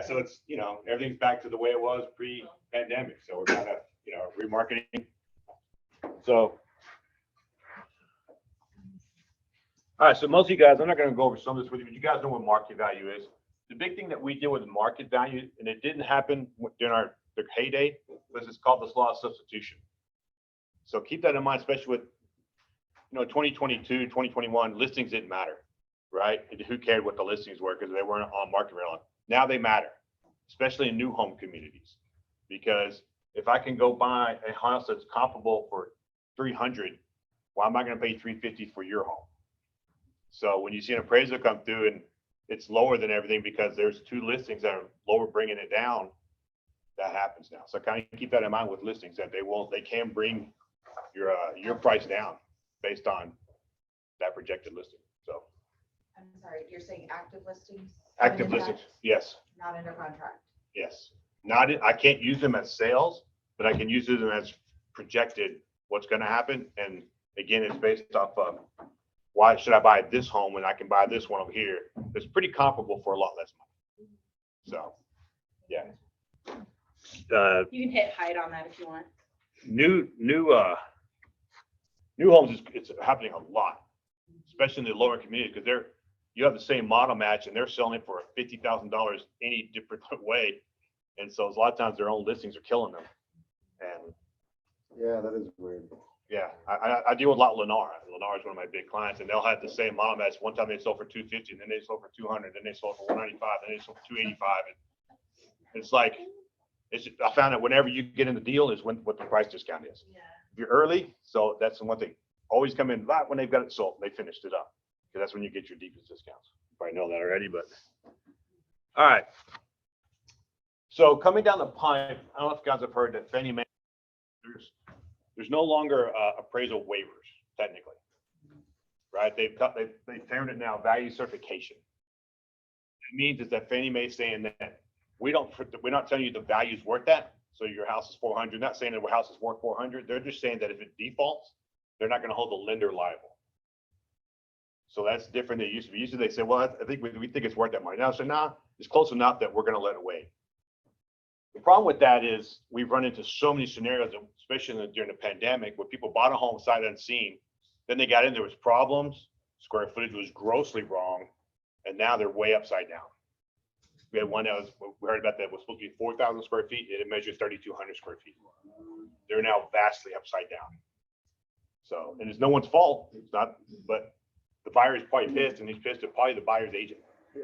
so it's, you know, everything's back to the way it was pre-pandemic. So we're kind of, you know, remarketing. So, all right. So most of you guys, I'm not going to go over some of this with you, but you guys know what market value is. The big thing that we deal with is market value, and it didn't happen during the heyday, because it's called this law of substitution. So keep that in mind, especially with, you know, 2022, 2021, listings didn't matter, right? Who cared what the listings were because they weren't on market rate. Now they matter, especially in new home communities, because if I can go buy a house that's comparable for 300, why am I going to pay 350 for your home? So when you see an appraisal come through and it's lower than everything because there's two listings that are lower, bringing it down, that happens now. So kind of keep that in mind with listings, that they can bring your price down based on that projected listing. So I'm sorry, you're saying active listings? active listings, yes, Not under contract. yes. I can't use them as sales, but I can use them as projected what's going to happen. And again, it's based off of why should I buy this home when I can buy this one over here? It's pretty comparable for a lot less money. So, yeah. You can hit hide on that if you want. New homes it's happening a lot, especially in the lower community, because you have the same model match and they're selling it for $50,000 any different way, and so a lot of times their own listings are killing them. And Yeah, that is weird. yeah, I deal with a lot with Lennar. Lennar is one of my big clients, and they'll have the same model match. One time they sold for 250, and then they sold for 200, then they sold for 195, then they sold for 285. And it's like, I found that whenever you get in the deal is what the price discount is. Yeah. If you're early, so that's the one thing. Always come in right when they've got it sold. They finished it up, because that's when you get your deepest discounts. You probably know that already, but all right. So coming down the pipe, I don't know if you guys have heard that Fannie Mae, there's no longer appraisal waivers technically, right? They've termed it now value certification. It means is that Fannie Mae is saying that we're not telling you the value is worth that. So your house is 400. Not saying that your house is worth 400. They're just saying that if it defaults, they're not going to hold the lender liable. So that's different than it used to be. Usually they say, well, I think we think it's worth that money. Now say, nah, it's close enough that we're going to let it waive. The problem with that is we've run into so many scenarios, especially during the pandemic, where people bought a home sight unseen. Then they got in, there was problems. Square footage was grossly wrong. And now they're way upside down. We had one that we heard about that was supposed to be 4,000 square feet. It measures 3,200 square feet. They're now vastly upside down. So, and it's no one's fault. It's not, but the buyer is probably pissed, and he's pissed at probably the buyer's agent. Yeah.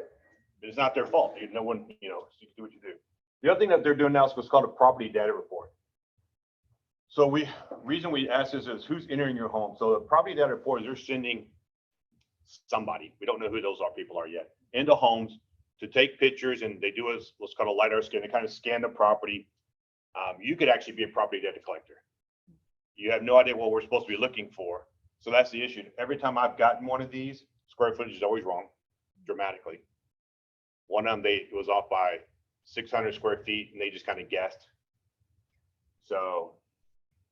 It's not their fault. No one, you know, you can do what you do. The other thing that they're doing now is what's called a property data report. So reason we ask this is who's entering your home. So the property data report is they're sending somebody, we don't know who those people are yet, into homes to take pictures, and they do what's called a LiDAR scan. They kind of scan the property. You could actually be a property data collector. You have no idea what we're supposed to be looking for. So that's the issue. Every time I've gotten one of these, square footage is always wrong, dramatically. One of them, it was off by 600 square feet, and they just kind of guessed. So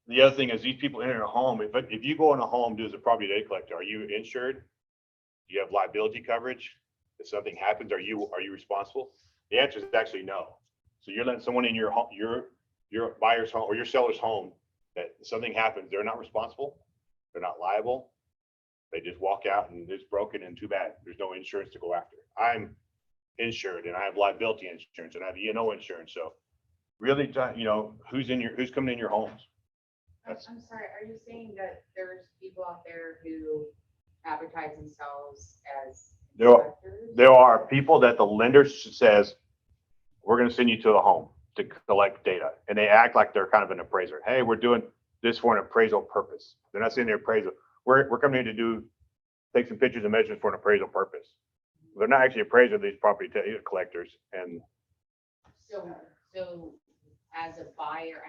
the other thing is these people enter a home. If you go in a home, do as a property data collector, are you insured? Do you have liability coverage? If something happens, are you responsible? The answer is actually no. So you're letting someone in your home, your buyer's home or your seller's home, that something happens, they're not responsible. They're not liable. They just walk out and it's broken, and too bad. There's no insurance to go after. I'm insured, and I have liability insurance, and I have E&O insurance. So really, you know, who's coming in your homes. I'm sorry, are you saying that there's people out there who advertise themselves as inspectors? There are people that the lender says, we're going to send you to a home to collect data, and they act like they're kind of an appraiser. Hey, we're doing this for an appraisal purpose. They're not saying they're appraisal. We're coming in to take some pictures and measurements for an appraisal purpose. They're not actually appraisers, these property data collectors. And So as a buyer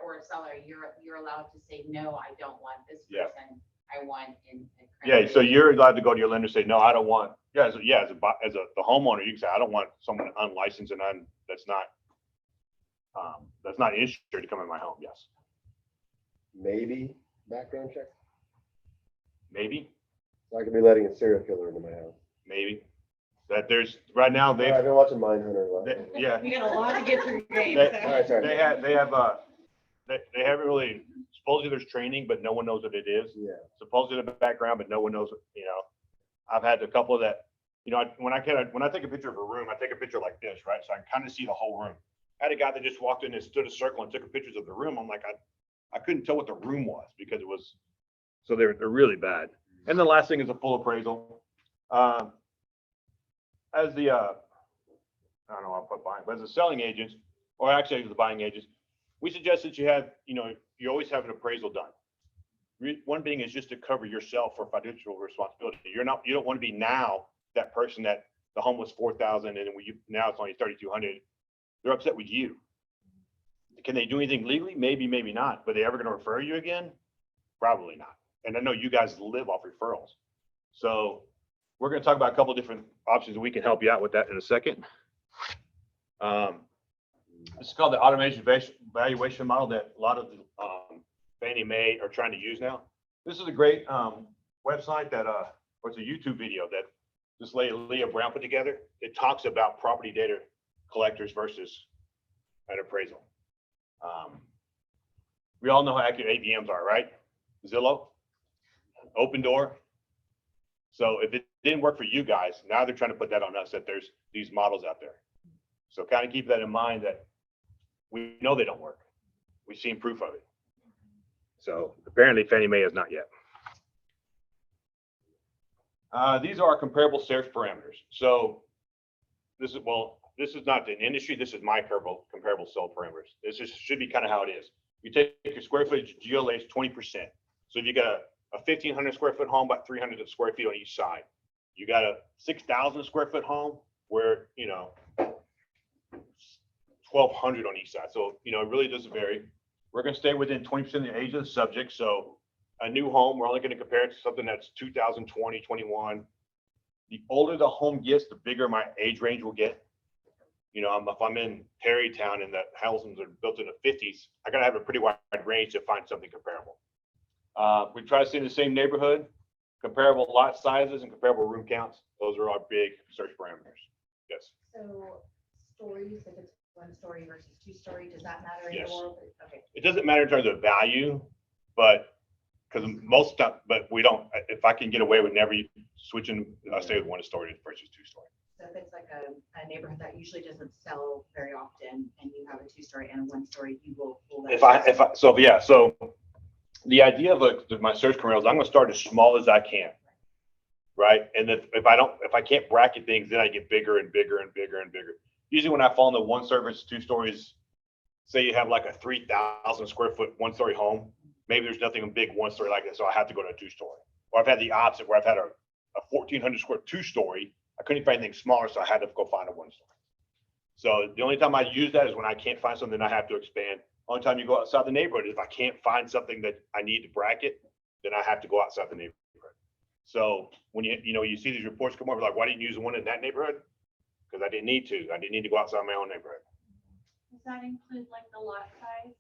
or a seller, you're allowed to say, no, I don't want this person. I want in. Yeah, so you're allowed to go to your lender and say, no, I don't want. As the homeowner, you can say, I don't want someone unlicensed and that's not insured to come in my home. Yes. Maybe background check. Maybe. So I could be letting a serial killer into my house. Maybe. that there's, right now, Yeah, I've been watching Mindhunter a lot. yeah, We got a lot to get through, Dave. They- so- All right, sorry. they haven't really, supposedly there's training, but no one knows what it is. Yeah, Supposedly the background, but no one knows, I've had a couple of that, when I take a picture of a room, I take a picture like this, right? So I can kind of see the whole room. I had a guy that just walked in and stood a circle and took pictures of the room. I'm like, I couldn't tell what the room was because it was, so they're really bad. And the last thing is a full appraisal. As the, I don't know, I'll put buying, but as the selling agents, or actually as the buying agents, we suggest that you have, you always have an appraisal done. One being is just to cover yourself for financial responsibility. You don't want to be now that person that the home was 4,000 and now it's only 3,200. They're upset with you. Can they do anything legally? Maybe, maybe not. But are they ever going to refer you again? Probably not. And I know you guys live off referrals. So we're going to talk about a couple of different options. We can help you out with that in a second. This is called the automation valuation model that a lot of the Fannie Mae are trying to use now. This is a great website that, or it's a YouTube video that this lady, Leah Brown, put together. It talks about property data collectors versus an appraisal. We all know how accurate AVMs are, right? Zillow, Open Door. So if it didn't work for you guys, now they're trying to put that on us, that there's these models out there. So kind of keep that in mind, that we know they don't work. We've seen proof of it. So apparently Fannie Mae has not yet. These are our comparable search parameters. So this is not an industry. This is my comparable sale parameters. Should be kind of how it is. You take your square footage GLA is 20%. So if you got a 1,500 square foot home, about 300 square feet on each side. You got a 6,000 square foot home where, 1,200 on each side. So, it really doesn't vary. We're going to stay within 20% of the age of the subject. So a new home, we're only going to compare it to something that's 2020, 21. The older the home gets, the bigger my age range will get. If I'm in Perrytown and the houses are built in the 50s, I got to have a pretty wide range to find something comparable. We try to stay in the same neighborhood, comparable lot sizes and comparable room counts. Those are our big search parameters. Yes. So stories, if it's 1 story versus 2 story, does that matter in Yes. your world? Okay. It doesn't matter in terms of value, but because most stuff, but we don't, if I can get away with never switching, I stay with 1 story versus 2 story. So if it's like a neighborhood that usually doesn't sell very often and you have a 2 story and a 1 story, you will pull that. So the idea of my search parameters, I'm going to start as small as I can. Right. And if I can't bracket things, then I get bigger and bigger and bigger and bigger. Usually when I fall into 1 story versus 2 stories, say you have like a 3,000 square foot 1 story home, maybe there's nothing big 1 story like that. So I have to go to a 2 story. Or I've had the opposite where I've had a 1,400 square 2 story. I couldn't find anything smaller, so I had to go find a 1 story. So the only time I use that is when I can't find something I have to expand. Only time you go outside the neighborhood is if I can't find something that I need to bracket, then I have to go outside the neighborhood. So when you see these reports come over, like, why didn't you use the one in that neighborhood? Because I didn't need to. I didn't need to go outside my own neighborhood. Does that include like the lot size?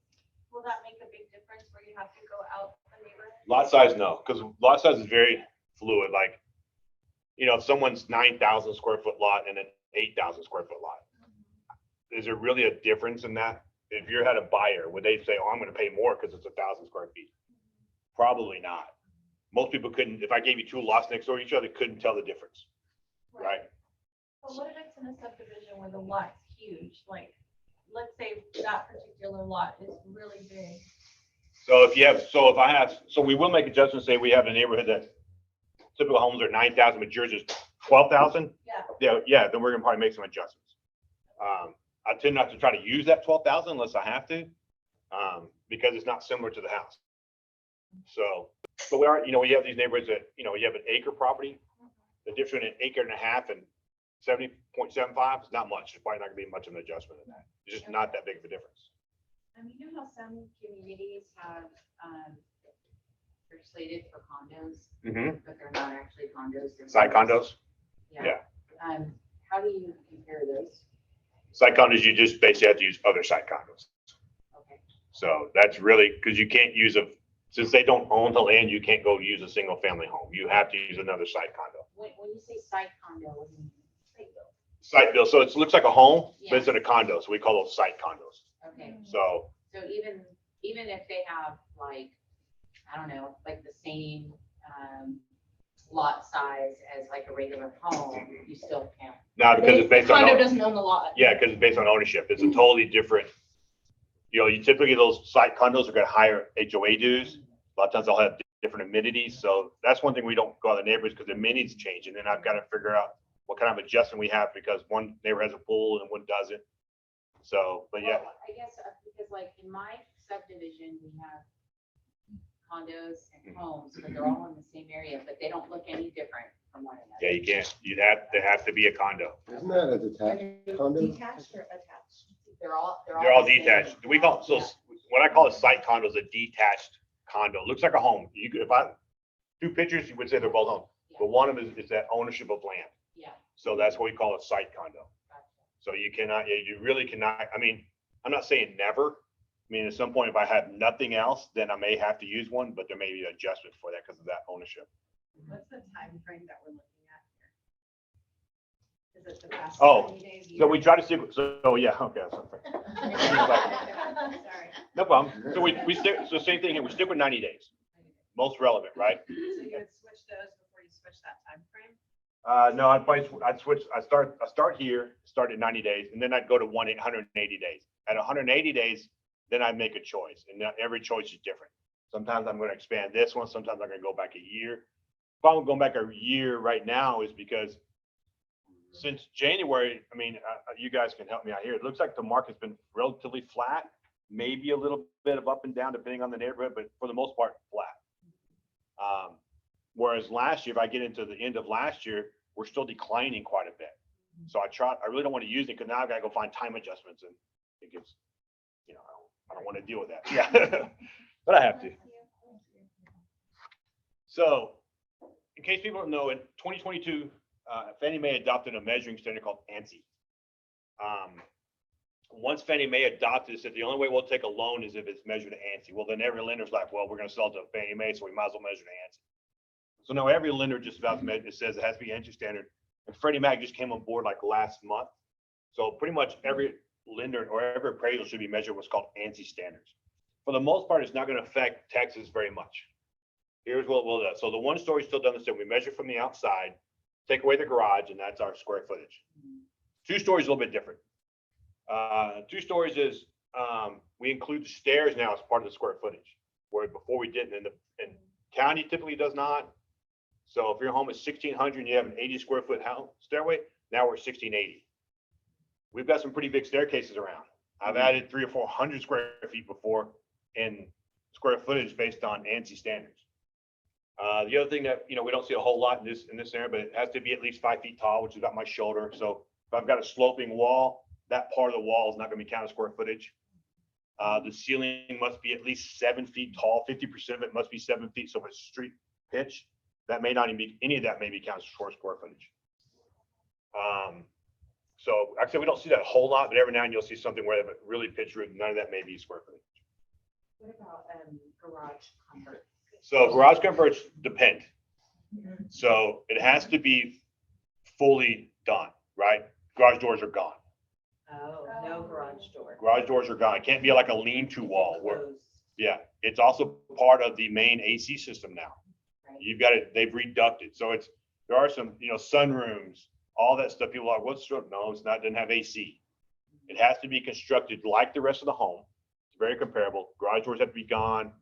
Will that make a big difference where you have to go out the neighborhood? Lot size, no, because lot size is very fluid. Like, if someone's 9,000 square foot lot and an 8,000 square foot lot, is there really a difference in that? If you had a buyer, would they say, "Oh, I'm going to pay more because it's 1,000 square feet"? Probably not. Most people couldn't. If I gave you 2 lots next door to each other, couldn't tell the difference, right? But what if it's in a subdivision where the lot's huge? Like, let's say that particular lot is really big. So we will make adjustments. Say we have a neighborhood that typical homes are 9,000, but yours is 12,000. Yeah. Then we're gonna probably make some adjustments. I tend not to try to use that 12,000 unless I have to, because it's not similar to the house. So, but we are, we have these neighborhoods that, you have an acre property. The difference in an acre and a half and 70.75 is not much. It's probably not gonna be much of an adjustment in that. It's just not that big of a difference. You know how some communities have, they're slated for condos, but they're not actually condos. They're Side condos. Yeah. How do you compare those? Side condos, you just basically have to use other side condos. Okay. So that's really, because you can't use since they don't own the land, you can't go use a single family home. You have to use another side condo. When you say site condo, what do you mean? Like Site build, so it looks like a home, Yeah. but it's in a condo, so we call those site condos. Okay, So, so even if they have like, I don't know, like the same, lot size as like a regular home, you still can't. now because it's based on, Condo doesn't own the lot. yeah, because it's based on ownership, it's a totally different, you typically those site condos are gonna higher HOA dues. A lot of times they'll have different amenities, so that's one thing we don't go to the neighbors because the amenities change, and then I've got to figure out what kind of adjustment we have because one neighbor has a pool and one doesn't. So, but yeah, Well, I guess, because like in my subdivision, we have condos and homes, but they're all in the same area, but they don't look any different from one another. yeah, you can't, they have to be a condo. Isn't that a detached condo? Detached or attached? They're all They're all the same. detached. We call, so what I call a site condo is a detached condo. Looks like a home. You could, if I do pictures, you would say they're both homes, but one of them is that ownership of land. Yeah, So that's what we call a site condo. gotcha. So you cannot, yeah, you really cannot, I mean, I'm not saying never. I mean, at some point, if I have nothing else, then I may have to use one, but there may be adjustments for that because of that ownership. What's the time frame that we're looking at here? Is it the past Oh, 90 days? So we try to stick, so yeah, okay. Sorry. No problem. So we stick, so same thing here, we stick with 90 days, most relevant, right? So you would switch those before you switch that time frame? No, I'd switch, I start here, start at 90 days, and then I'd go to 180 days. At 180 days, then I make a choice, and now every choice is different. Sometimes I'm gonna expand this one, sometimes I'm gonna go back a year. If I'm going back a year right now is because since January, I mean, you guys can help me out here. It looks like the market's been relatively flat, maybe a little bit of up and down depending on the neighborhood, but for the most part, flat. Whereas last year, if I get into the end of last year, we're still declining quite a bit. So I really don't want to use it because now I've got to go find time adjustments and it gets, I don't want to deal with that. Yeah, but I have to. So in case people don't know, in 2022, Fannie Mae adopted a measuring standard called ANSI. Once Fannie Mae adopted it, said the only way we'll take a loan is if it's measured to ANSI. Well, then every lender's like, well, we're going to sell it to Fannie Mae, so we might as well measure to ANSI. So now every lender just about it says it has to be ANSI standard. And Freddie Mac just came on board like last month. So pretty much every lender or every appraisal should be measured what's called ANSI standards. For the most part, it's not going to affect Texas very much. Here's what we'll do. So the one story still done the same. We measure from the outside, take away the garage, and that's our square footage. 2 stories a little bit different. 2 stories is we include the stairs now as part of the square footage, where before we didn't. And county typically does not. So if your home is 1,600 and you have an 80 square foot house stairway, now we're 1,680. We've got some pretty big staircases around. I've added 300 or 400 square feet before in square footage based on ANSI standards. The other thing that, we don't see a whole lot in this area, but it has to be at least 5 feet tall, which is about my shoulder. So if I've got a sloping wall, that part of the wall is not going to be counted square footage. The ceiling must be at least 7 feet tall. 50% of it must be 7 feet. So if it's street pitch, that may not even be, any of that may be counted for square footage. So actually, we don't see that a whole lot, but every now and then you'll see something where they have a really pitch roof. None of that may be square footage. What about garage converts? So garage converts depend. So it has to be fully done, right? Garage doors are gone. Oh, no garage door. Garage doors are gone. It can't be like a lean-to wall where, Closed. yeah, it's also part of the main AC system now. You've got it, they've reducted. So there are some, sunrooms, all that stuff. People are like, what's the, no, it's not, it doesn't have AC. It has to be constructed like the rest of the home. It's very comparable. Garage doors have to be gone.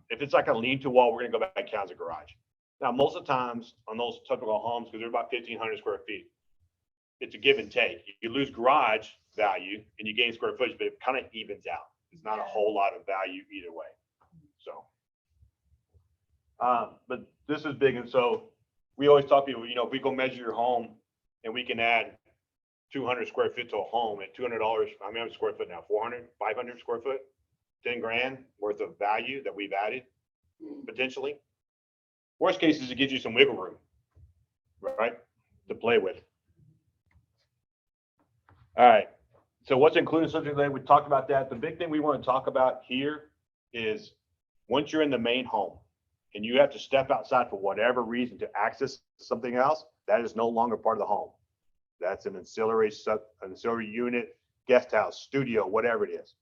If it's like a lean-to wall, we're gonna go back and count as a garage. Now, most of the times on those typical homes, because they're about 1,500 square feet, it's a give and take. You lose garage value and you gain square footage, but it kind of evens out. It's not a whole lot of value either way. So, but this is big. And so we always tell people, if we go measure your home and we can add 200 square feet to a home at $200, I mean, I'm a square foot now, 400, 500 square foot, 10 grand worth of value that we've added potentially. Worst case is it gives you some wiggle room, right, to play with. All right. So what's included in subject land? We talked about that. The big thing we want to talk about here is once you're in the main home and you have to step outside for whatever reason to access something else, that is no longer part of the home. That's an ancillary unit, guest house, studio, whatever it is.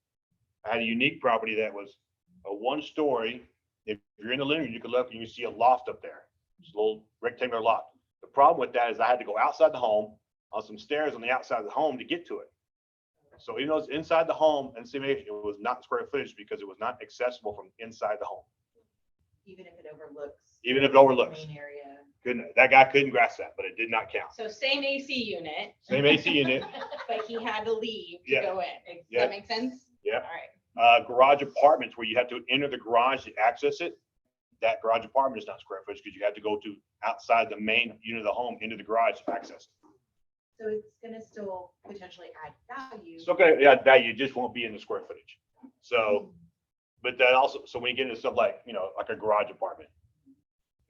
I had a unique property that was a 1-story. If you're in the living room, you can look and you see a loft up there. It's a little rectangular loft. The problem with that is I had to go outside the home on some stairs on the outside of the home to get to it. So even though it's inside the home, and it was not square footage because it was not accessible from inside the home. Even if it overlooks. Even if it overlooks. Main area. That guy couldn't grasp that, but it did not count. So same AC unit, Same AC unit. but he had to leave to Yeah. go in. Does Yeah. that make sense? Yeah. All right. Garage apartments where you have to enter the garage to access it. That garage apartment is not square footage because you have to go to outside the main unit of the home into the garage to access it. So it's gonna still potentially add value. So okay, yeah, value just won't be in the square footage. So, but that also, so when you get into stuff like, like a garage apartment,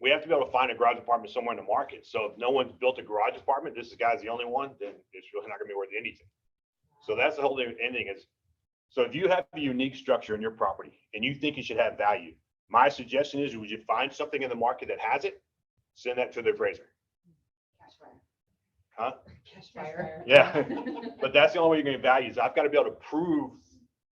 we have to be able to find a garage apartment somewhere in the market. So if no one's built a garage apartment, this guy's the only one, then it's really not gonna be worth anything. So that's the whole ending is, so if you have a unique structure in your property and you think it should have value, my suggestion is, would you find something in the market that has it? Send that to the appraiser. Cash buyer. Huh? Cash buyer. Yeah, but that's the only way you're gonna get value is I've got to be able to prove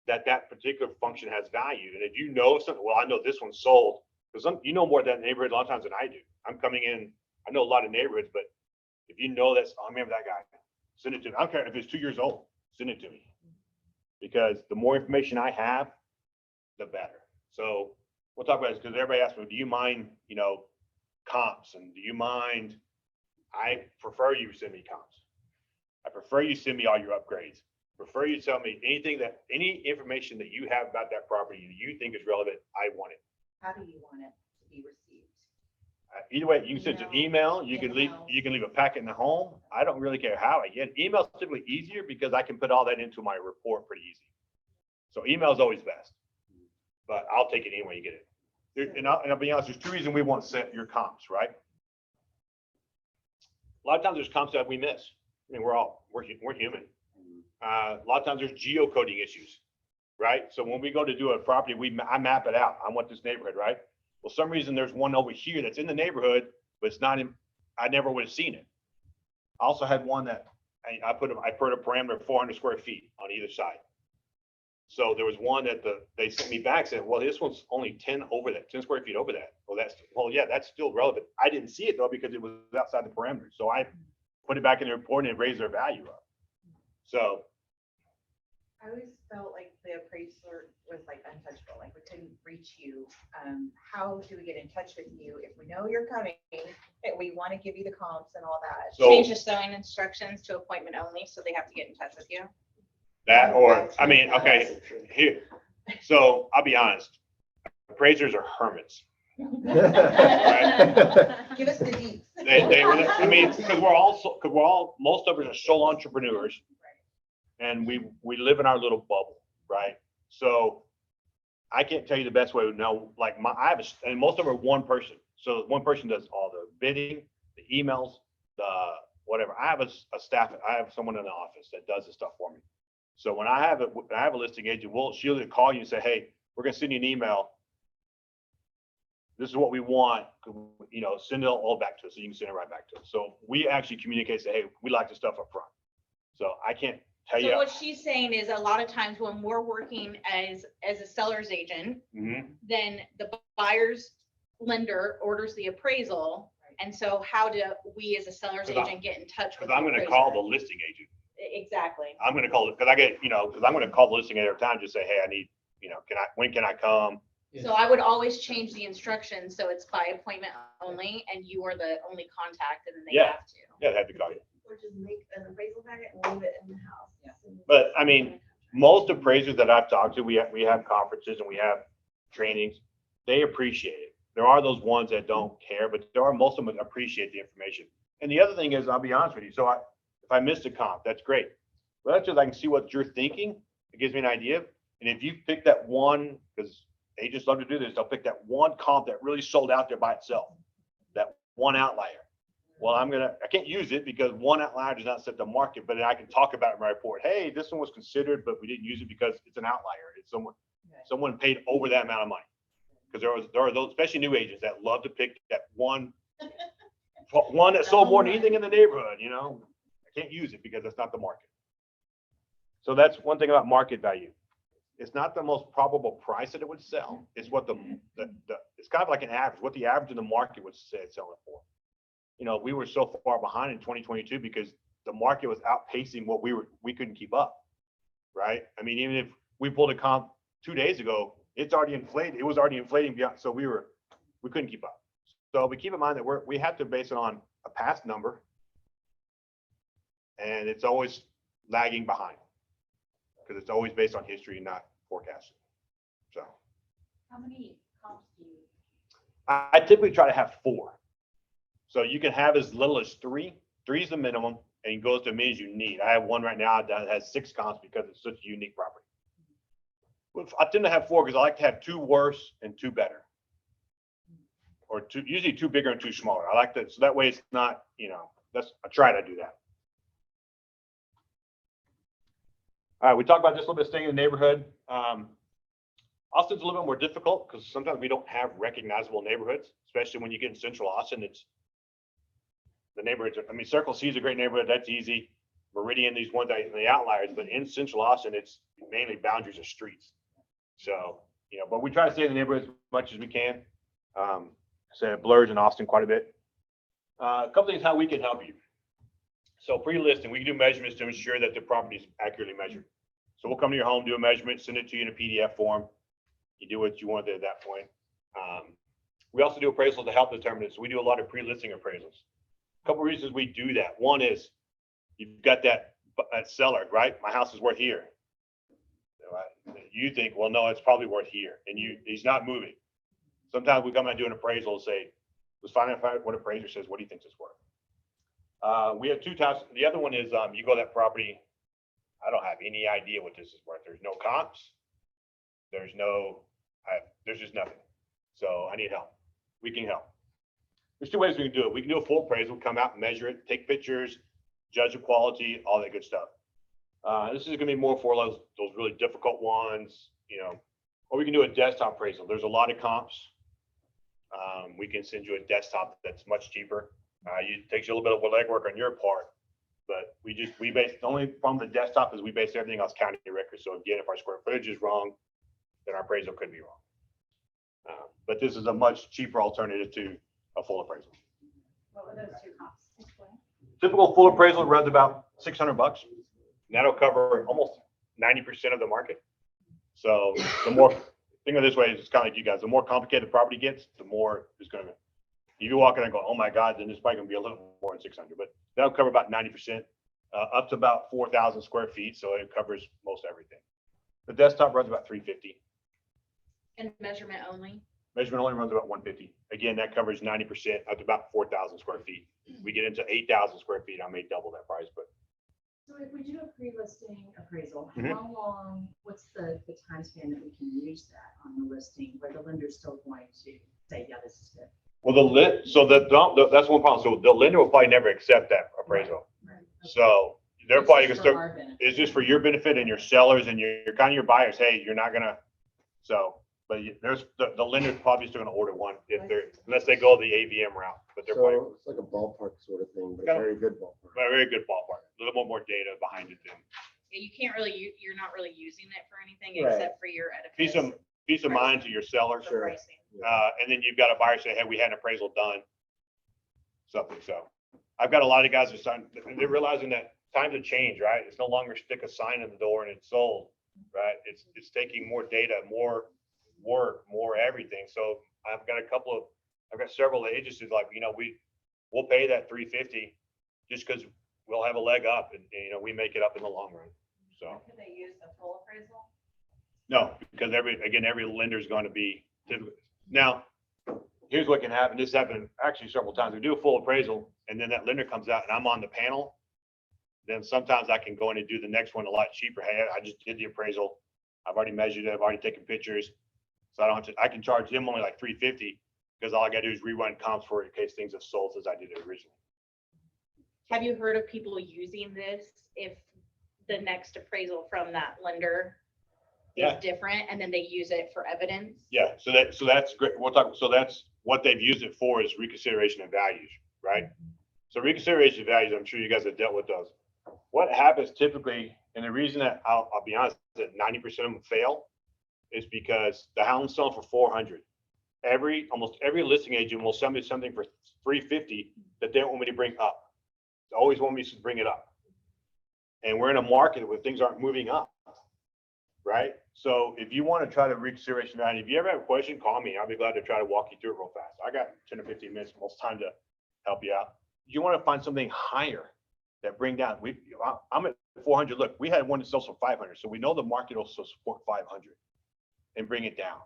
that that particular function has value. And if you know something, well, I know this one's sold, because you know more of that neighborhood a lot of times than I do. I'm coming in, I know a lot of neighborhoods, but if you know that's, I remember that guy, send it to me. I don't care if it's 2 years old, send it to me. Because the more information I have, the better. So we'll talk about this because everybody asks me, do you mind, comps? And do you mind? I prefer you send me comps. I prefer you send me all your upgrades. Prefer you tell me any information that you have about that property that you think is relevant, I want it. How do you want it to be received? Either way, you can send an email, you can leave a packet in the home. I don't really care how I get it. Email's typically easier because I can put all that into my report pretty easy. So email is always best, but I'll take it anyway you get it. And I'll be honest, there's 2 reasons we won't set your comps, right? A lot of times there's comps that we miss. I mean, we're human. A lot of times there's geocoding issues, right? So when we go to do a property, I map it out. I want this neighborhood, right? Well, some reason there's one over here that's in the neighborhood, but it's not in, I never would have seen it. I also had one that I put a parameter of 400 square feet on either side. So there was one that they sent me back saying, well, this one's only 10 square feet over that. Well, yeah, that's still relevant. I didn't see it though, because it was outside the parameter. So I put it back in the report and it raised their value up. So. I always felt like the appraiser was like untouchable, like we couldn't reach you. How do we get in touch with you if we know you're coming, and we want to give you the comps and all that? So- Change the sewing instructions to appointment only, so they have to get in touch with you. That, or, I mean, okay, here, so I'll be honest, appraisers are hermits. Give us the deets. I mean, because most of us are sole entrepreneurs. And we live in our little bubble, right? So I can't tell you the best way to know, like and most of them are one person. So one person does all the bidding, the emails, the whatever. I have a staff, I have someone in the office that does this stuff for me. So when I have a listing agent, she'll either call you and say, hey, we're gonna send you an email. This is what we want, send it all back to us so you can send it right back to us. So we actually communicate, say, hey, we like this stuff up front. So I can't tell you. So what she's saying is a lot of times when we're working as a seller's agent, Mhm. then the buyer's lender orders the appraisal. And so how do we as a seller's agent get in touch with? Because I'm the gonna call the appraiser? listing agent. Exactly. I'm gonna call it, because I get, because I'm gonna call the listing agent every time, just say, hey, I need, when can I come? So I would always change the instructions, so it's by appointment only, and you are the only contact, and then they Yeah. have to. Yeah, they have to call you. Or just make an appraisal packet and leave it in the house. But I mean, most appraisers that I've talked to, we have conferences and we have trainings, they appreciate it. There are those ones that don't care, but most of them appreciate the information. And the other thing is, I'll be honest with you, so if I missed a comp, that's great. But that's just, I can see what you're thinking. It gives me an idea. And if you pick that one, because agents love to do this, they'll pick that one comp that really sold out there by itself, that one outlier. Well, I can't use it because one outlier does not set the market, but I can talk about it in my report. Hey, this one was considered, but we didn't use it because it's an outlier. It's someone paid over that amount of money. Because there are those, especially new agents, that love to pick that one that sold more than anything in the neighborhood, I can't use it because that's not the market. So that's one thing about market value. It's not the most probable price that it would sell. It's what it's kind of like an average, what the average in the market would say it's selling for. You know, we were so far behind in 2022 because the market was outpacing what we couldn't keep up, right? I mean, even if we pulled a comp 2 days ago, it's already inflated. It was already inflating beyond, so we couldn't keep up. So we keep in mind that we have to base it on a past number, and it's always lagging behind because it's always based on history, not forecasting. So How many comps do you? I typically try to have 4. So you can have as little as 3. 3 is the minimum, and it goes to as many as you need. I have one right now that has 6 comps because it's such a unique property. But I tend to have 4 because I like to have 2 worse and 2 better. Or usually 2 bigger and 2 smaller. I like that, so that way it's not, you know, I try to do that. All right, we talked about just a little bit staying in the neighborhood. Austin's a little bit more difficult because sometimes we don't have recognizable neighborhoods, especially when you get in central Austin. It's the neighborhoods. I mean, Circle C is a great neighborhood. That's easy. Meridian, these ones are the outliers, but in central Austin, it's mainly boundaries of streets. So, you know, but we try to stay in the neighborhood as much as we can. So it blurs in Austin quite a bit. A couple things how we can help you. So pre-listing, we can do measurements to ensure that the property is accurately measured. So we'll come to your home, do a measurement, send it to you in a PDF form. You do what you want at that point. We also do appraisals to help determine it. So we do a lot of pre-listing appraisals. A couple reasons we do that. One is you've got that seller, right? My house is worth here. You think, well, no, it's probably worth here, and he's not moving. Sometimes we come out and do an appraisal and say, let's find out what appraiser says. What do you think it's worth? We have 2 types. The other one is you go to that property. I don't have any idea what this is worth. There's no comps. There's just nothing. So I need help. We can help. There's 2 ways we can do it. We can do a full appraisal, come out and measure it, take pictures, judge the quality, all that good stuff. This is gonna be more for those really difficult ones, you know, or we can do a desktop appraisal. There's a lot of comps. We can send you a desktop that's much cheaper. It takes you a little bit of legwork on your part, but we base, the only problem with the desktop is we base everything on county records. So again, if our square footage is wrong, then our appraisal could be wrong. But this is a much cheaper alternative to a full appraisal. What were those 2 comps? Typical full appraisal runs about $600, and that'll cover almost 90% of the market. So the more, think of it this way, it's kind of like you guys, the more complicated the property gets, the more it's going to, if you walk in and go, oh my God, then it's probably going to be a little more than 600, but that'll cover about 90%, up to about 4,000 square feet. So it covers most everything. The desktop runs about $350. And measurement only? Measurement only runs about $150. Again, that covers 90% up to about 4,000 square feet. We get into 8,000 square feet, I may double that price, but. So if we do a pre-listing appraisal, Mhm. how long, what's the time span that we can use that on the listing where the lender's still going to say, yeah, this is good? Well, that's one problem. So the lender will probably never accept that appraisal. Right. Okay. So they're It's probably just gonna for start, our benefit. it's just for your benefit and your sellers and your kind of your buyers. Hey, you're not gonna, so, but there's, the lender's probably still gonna order one if they're, unless they go the AVM route, but they're probably So it's like a ballpark sort of thing, but a Kind of- very good ballpark. a very good ballpark, a little more data behind it than Yeah, you can't really, you're not really using it for anything Right. except for your peace edifice. of mind to your seller. for Sure. pricing. And then you've got a buyer say, hey, we had an appraisal done. Something, so I've got a lot of guys that sign, they're realizing that times have changed, right? It's no longer stick a sign in the door and it's sold, right? It's taking more data, more work, more everything. So I've got several agencies like, you know, we'll pay that $350 just because we'll have a leg up and, you know, we make it up in the long run. So, Could they use the full appraisal? no, because every lender is going to be typical. Now, here's what can happen. This happened actually several times. We do a full appraisal and then that lender comes out and I'm on the panel. Then sometimes I can go in and do the next one a lot cheaper. Hey, I just did the appraisal. I've already measured it. I've already taken pictures. So I can charge them only like $350 because all I gotta do is rerun comps for it in case things have sold since I did it originally. Have you heard of people using this if the next appraisal from that lender is Yeah. different and then they use it for evidence? Yeah, so that's great. So that's what they've used it for is reconsideration of values, right? So reconsideration of values, I'm sure you guys have dealt with those. what happens typically, and the reason that I'll be honest, that 90% of them fail is because the house selling for 400. Almost every listing agent will sell me something for 350 that they don't want me to bring up. They always want me to bring it up. And we're in a market where things aren't moving up, right? So if you want to try to reach serious value, if you ever have a question, call me. I'll be glad to try to walk you through it real fast. I got 10 or 15 minutes most time to help you out. You want to find something higher that bring down. I'm at 400. Look, we had one that sells for 500, so we know the market will support 500 and bring it down.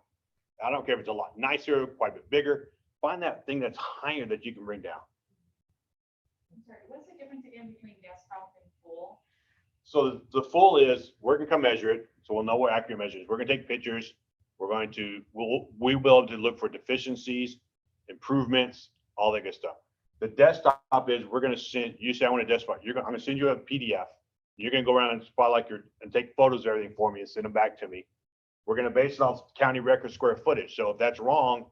I don't care if it's a lot nicer, quite a bit bigger. Find that thing that's higher that you can bring down. I'm sorry, what's the difference again between desktop and full? So the full is, we're gonna come measure it, so we'll know what accurate measure is. We're gonna take pictures. We're going to, we will to look for deficiencies, improvements, all that good stuff. The desktop is, we're gonna send, you say I want a desktop, I'm gonna send you a PDF. You're gonna go around and spot like and take photos of everything for me and send them back to me. We're gonna base it on county record square footage. So if that's wrong,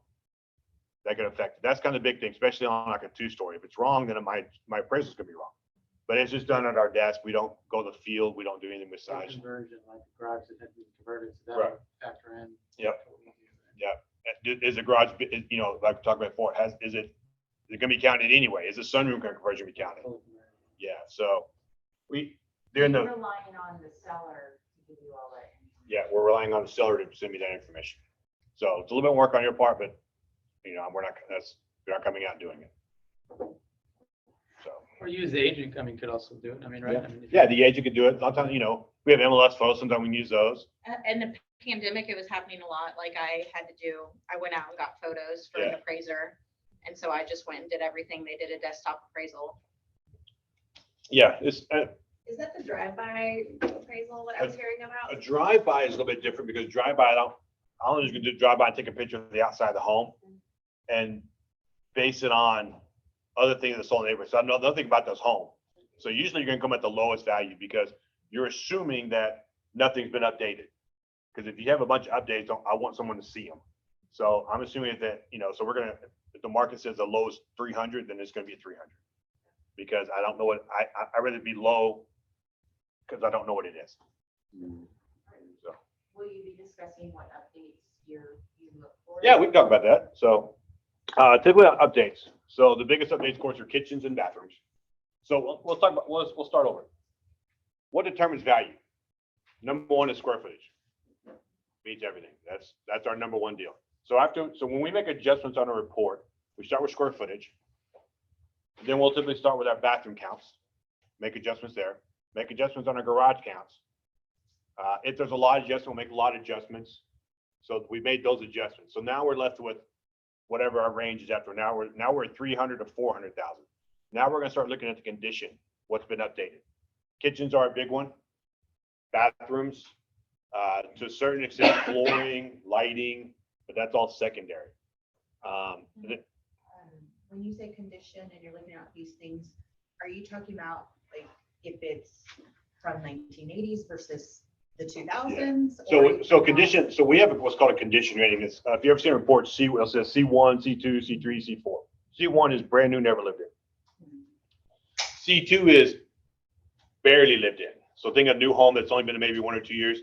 that could affect it. That's kind of the big thing, especially on like a 2-story. If it's wrong, then my appraisal's gonna be wrong. But it's just done at our desk. We don't go to the field. We don't do anything with size. Conversion, like the garage that had been converted, so Right. that'll factor in. Yep. Is the garage, like we talked about before, is it gonna be counted anyway? Is the sunroom conversion be counted? Yeah, so during You're the, relying on the seller to give you all that. yeah, we're relying on the seller to send me that information. So it's a little bit of work on your part, but we're not coming out and doing it. So, Or use the agent, could also do it, right? yeah, the agent could do it. Sometimes, we have MLS photos. Sometimes we can use those. In the pandemic, it was happening a lot. Like I went out and got photos for an Yeah. appraiser. And so I just went and did everything. They did a desktop appraisal. Yeah, Is that the drive-by appraisal that I was hearing about? a drive-by is a little bit different because drive-by, I don't just gonna do drive-by and take a picture of the outside of the home and base it on other things that's sold in the neighborhood. So I know nothing about this home. So usually you're gonna come at the lowest value because you're assuming that nothing's been updated. Because if you have a bunch of updates, I want someone to see them. So I'm assuming that, so we're gonna, if the market says the lowest 300, then it's gonna be 300. Because I don't know what, I'd rather be low because I don't know what it is. So, Will you be discussing what updates you look for? yeah, we can talk about that. So typically on updates. So the biggest updates, of course, are kitchens and bathrooms. So we'll talk about, we'll start over. What determines value? Number one is square footage. Beats everything. That's our number one deal. So when we make adjustments on a report, we start with square footage. Then we'll typically start with our bathroom counts, make adjustments there, make adjustments on our garage counts. If there's a lot of adjustments, we'll make a lot of adjustments. So we made those adjustments. So now we're left with whatever our range is after. Now we're at 300 to 400,000. Now we're gonna start looking at the condition, what's been updated. Kitchens are a big one. Bathrooms, to a certain extent, flooring, lighting, but that's all secondary. When you say condition and you're looking at these things, are you talking about like if it's from 1980s versus the 2000s? So condition, so we have what's called a condition rating. It's, if you ever seen a report, it says C1, C2, C3, C4. C1 is brand new, never lived in. C2 is barely lived in. So think a new home that's only been maybe 1 or 2 years,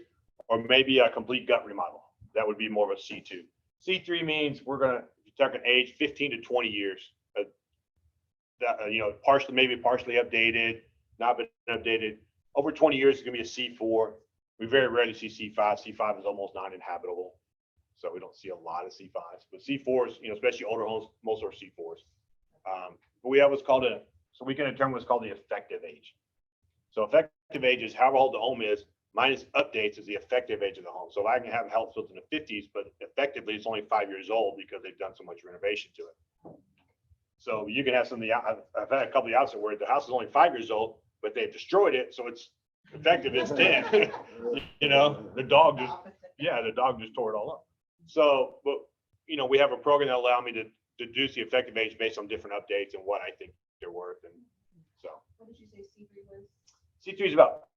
or maybe a complete gut remodel. That would be more of a C2. C3 means if you're talking age, 15 to 20 years. Partially updated, not been updated. Over 20 years, it's gonna be a C4. We very rarely see C5. C5 is almost non-inhabitable. So we don't see a lot of C5s, but C4s, especially older homes, most are C4s. But we have so we can determine what's called the effective age. So effective age is however old the home is, minus updates is the effective age of the home. So if I can have a house built in the 50s, but effectively it's only 5 years old because they've done so much renovation to it. So you can have I've had a couple of houses where the house is only 5 years old, but they've destroyed it. So it's effective, it's 10. The dog just tore it all up. So, but we have a program that allows me to deduce the effective age based on different updates and what I think they're worth. And so What did you say C3 was? C3 is about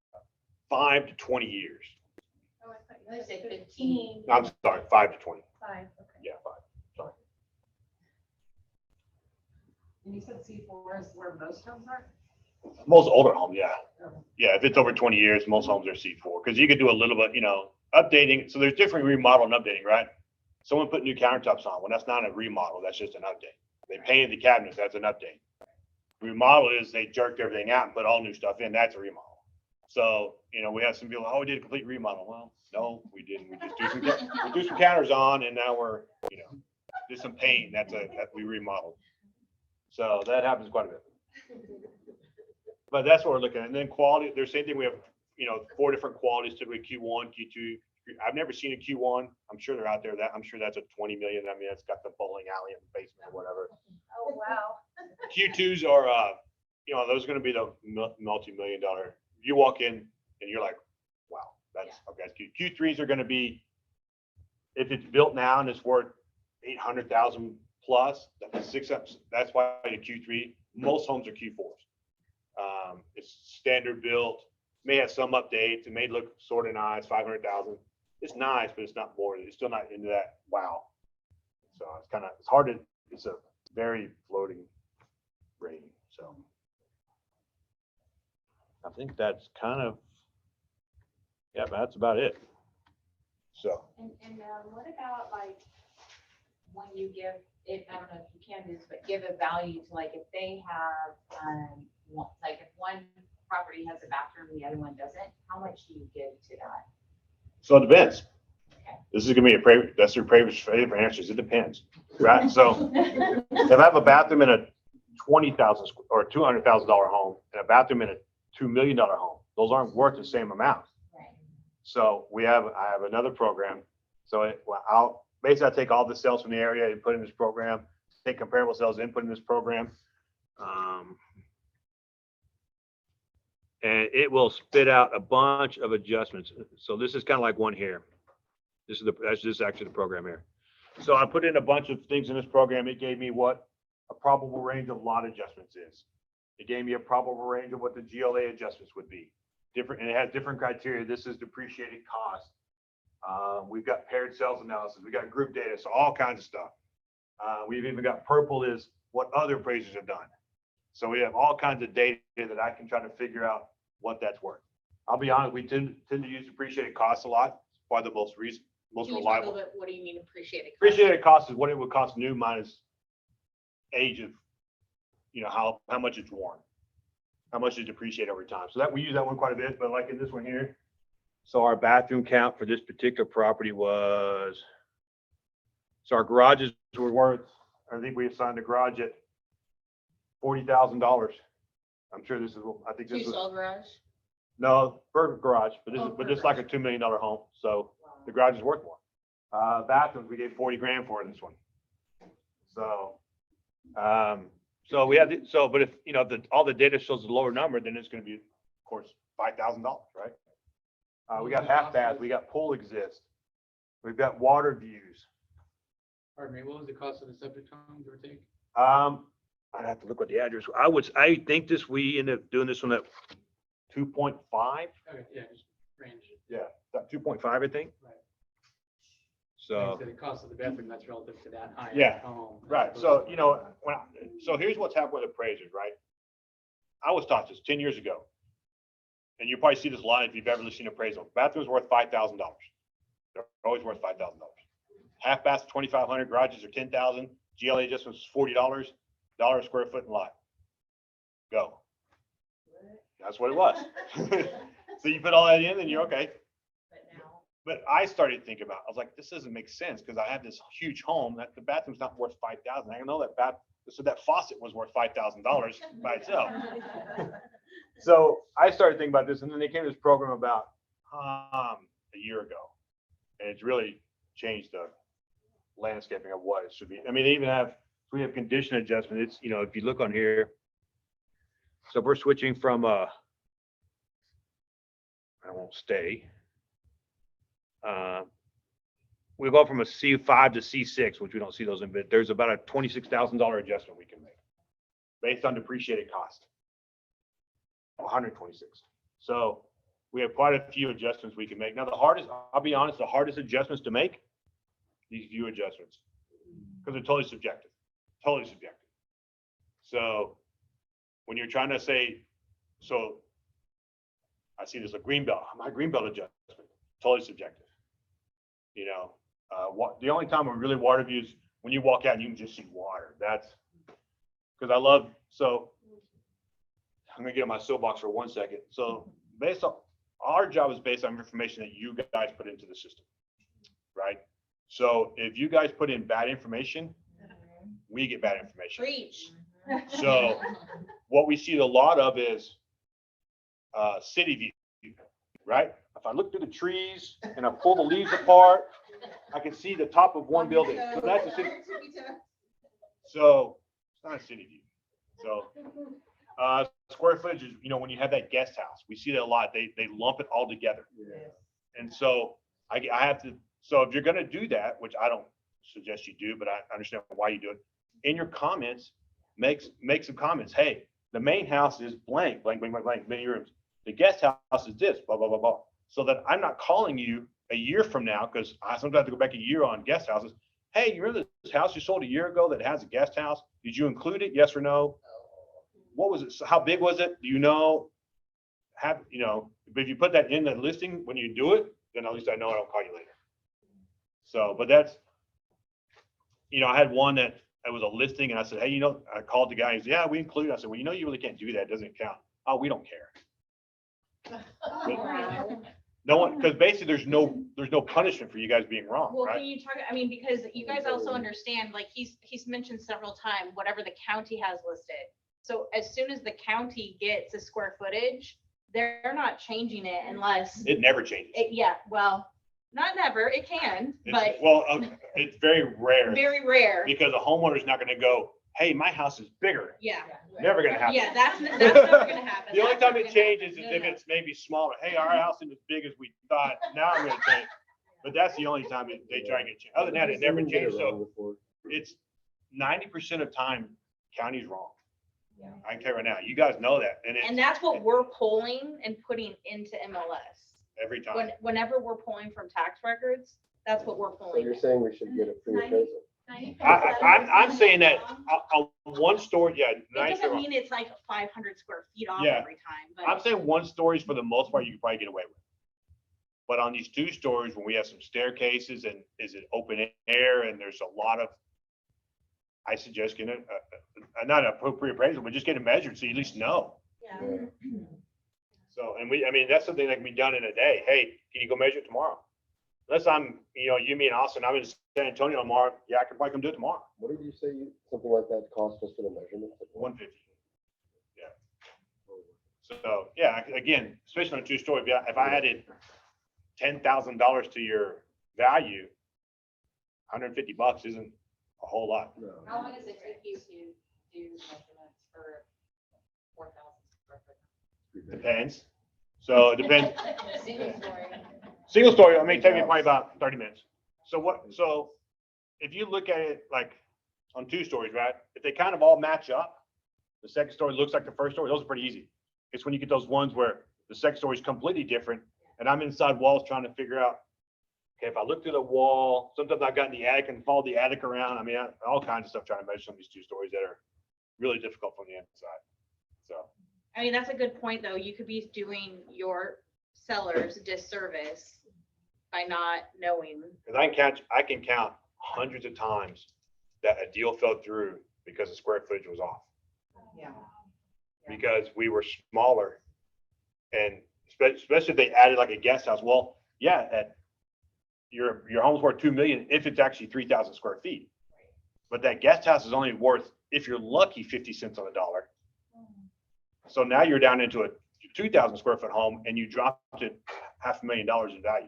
5 to 20 years. Oh, I thought I you said said 15. I'm sorry, 5 to 20. 5, okay. Yeah, 5. Sorry. And you said C4 is where most homes are? Most older homes, yeah. Yeah, if it's over 20 years, most homes are C4, because you could do a little bit, updating. So there's different remodel and updating, right? Someone put new countertops on. Well, that's not a remodel. That's just an update. They painted the cabinets. That's an update. Remodel is they jerked everything out and put all new stuff in. That's a remodel. So, we have some people, oh, we did a complete remodel. Well, no, we didn't. We just threw some counters on, and now we're, did some paint. That we remodeled. So that happens quite a bit. But that's what we're looking at. And then quality, there's same thing. We have, 4 different qualities, typically Q1, Q2. I've never seen a Q1. I'm sure they're out there. I'm sure that's a 20 million. I mean, it's got the bowling alley in the basement or whatever. Oh, wow. Q2s are, those are going to be the multi-million dollar. You walk in and you're like, wow, that's okay. That's cute. Q3s are going to be, if it's built now and it's worth 800,000 plus, that's why a Q3. Most homes are Q4s. It's standard built, may have some updates. It may look sort of nice, 500,000. It's nice, but it's not more. It's still not into that wow. So it's hard to. It's a very floating range. So I think that's but that's about it. So. And what about like, when you give it, I don't know if you can do this, but give a value to like, if they have, like if one property has a bathroom and the other one doesn't, how much do you give to that? So it depends. Okay. This is gonna be that's your favorite answers. It depends, right? So if I have a bathroom in a $20,000 or $200,000 home and a bathroom in a $2 million home, those aren't worth the same amount. Right. So I have another program. So I'll take all the sales from the area and put in this program, take comparable sales input in this program. And it will spit out a bunch of adjustments. So this is kind of like one here. This is actually the program here. So I put in a bunch of things in this program. It gave me what a probable range of lot adjustments is. It gave me a probable range of what the GLA adjustments would be. Different, and it has different criteria. This is depreciated cost. We've got paired sales analysis. We got group data. So all kinds of stuff. We've even got purple is what other appraisers have done. So we have all kinds of data that I can try to figure out what that's worth. I'll be honest, we tend to use depreciated costs a lot. It's probably the most Can you talk a reliable. little bit, what do you mean appreciated cost? Appreciated cost is what it would cost new minus age of, how much it's worn, how much it depreciate over time. So that we use that one quite a bit, but like in this one here. So our bathroom count for this particular property was, so our garages were worth, I think we assigned a garage at $40,000. I'm sure this is, I think this was. Two-stall garage? No, per garage, but this Oh, is, but per this is like a $2 million home, so the garage is worth more. Bathrooms, we gave 40 grand for this one. So, so we have, but if, all the data shows a lower number, then it's gonna be, of course, $5,000, right? We got half baths, we got pool exist. We've got water views. Pardon me, what was the cost of the septic home, give or take? I'd have to look at the address. I think we ended up doing this one at 2.5. Okay, yeah, just range. Yeah, that 2.5, I think. Right. So. The cost of the bathroom, that's relative to that high. Yeah, home. right. So, so here's what's happened with appraisers, right? I was taught this 10 years ago. And you probably see this a lot if you've ever seen appraisal. Bathroom's worth $5,000. They're always worth $5,000. Half baths, 2,500, garages are 10,000. GLA adjustments is $40, $1 a square foot in lot. Go. That's what it was. So you put all that in and you're okay. But I started thinking about, I was like, this doesn't make sense because I have this huge home that the bathroom's not worth $5,000. I know so that faucet was worth $5,000 by itself. So I started thinking about this, and then they came to this program about a year ago, and it's really changed the landscaping of what it should be. I mean, we have condition adjustment. It's, if you look on here, so we're switching from I won't stay. We go from a C5 to C6, which we don't see those in, but there's about a $26,000 adjustment we can make based on depreciated cost. 126. So we have quite a few adjustments we can make. Now I'll be honest, the hardest adjustments to make, these view adjustments, because they're totally subjective. So when you're trying to say, So I see there's a green belt, my green belt adjustment, totally subjective. You know, the only time we really water view is when you walk out and you can just see water. That's because I love, so I'm gonna get on my soapbox for 1 second. So based on, our job is based on information that you guys put into the system, right? So if you guys put in bad information, we get bad information. Preach. So what we see a lot of is city view, right? If I look through the trees and I pull the leaves apart, I can see the top of one building. So that's a city. So it's not a city view. So square footage is, you know, when you have that guest house, we see that a lot. They lump it all together. And so I have to, so if you're gonna do that, which I don't suggest you do, but I understand why you do it, in your comments, make some comments. Hey, the main house is blank, blank, blank, blank, blank, many rooms. The guest house is this, blah, blah, blah, blah. So that I'm not calling you a year from now, because I sometimes have to go back a year on guest houses. Hey, you remember this house you sold a year ago that has a guest house? Did you include it? Yes or no? What was it? How big was it? Do you know? You know, but if you put that in the listing when you do it, then at least I know I don't call you later. So, but that's, you know, I had one that it was a listing and I said, hey, you know, I called the guy. He said, yeah, we include it. I said, well, you know, you really can't do that. It doesn't count. Oh, we don't care. No one, because basically there's no punishment for you guys being wrong, Well, right? can you talk, I mean, because you guys also understand, like, he's mentioned several times, whatever the county has listed. So as soon as the county gets a square footage, they're not changing it unless, It never changes. yeah, well, not never, it can, but Well, it's very rare very rare. because a homeowner's not going to go, hey, my house is bigger. Yeah, Never going to happen. yeah, that's never gonna happen. The only That's time never it gonna changes happen. is No, if no. it's maybe smaller. Hey, our house isn't as big as we thought. Now I'm going to change. But that's the only time they try and get changed. Other than that, it never Someone did it changes. wrong So before. it's 90% of time county's wrong. I can tell you right now, you guys know that. And And it's that's what we're pulling and putting into MLS. every time. Whenever we're pulling from tax records, that's what we're So pulling. you're saying we should get a free appraisal? I'm saying that a one story, yeah. It 90 doesn't wrong. mean it's like 500 square feet off Yeah. every time, but. I'm saying one stories for the most part, you can probably get away with. But on these two stories, when we have some staircases and is it open air and there's a lot of, I suggest getting not a pre-appraisal, but just get it measured so you at least know. Yeah. So, and I mean, that's something that can be done in a day. Hey, can you go measure it tomorrow? Unless I'm, you know, you, me and Austin, I'm in San Antonio tomorrow. Yeah, I can probably come do it tomorrow. What did you say, something like that cost us for the measurements? 150. Yeah. So, yeah, again, especially on a two-story, if I added $10,000 to your value, $150 isn't a whole lot. No. How long does it take you to do measurements for 4,000 square foot? Depends. So it depends. Single story. Single story, I mean, take me probably about 30 minutes. So if you look at it like on two stories, right? If they kind of all match up, the second story looks like the first story, those are pretty easy. It's when you get those ones where the second story is completely different and I'm inside walls trying to figure out, okay, if I look through the wall, sometimes I've got in the attic and follow the attic around. I mean, all kinds of stuff trying to measure some of these two stories that are really difficult from the inside. So. I mean, that's a good point, though. You could be doing your sellers a disservice by not knowing. Because I can count hundreds of times that a deal fell through because the square footage was off. Yeah. Because we were smaller. And especially if they added like a guest house. Well, yeah, your home's worth 2 million if it's actually 3,000 square feet. But that guest house is only worth, if you're lucky, 50 cents on the dollar. So now you're down into a 2,000 square foot home and you dropped it $500,000 in value.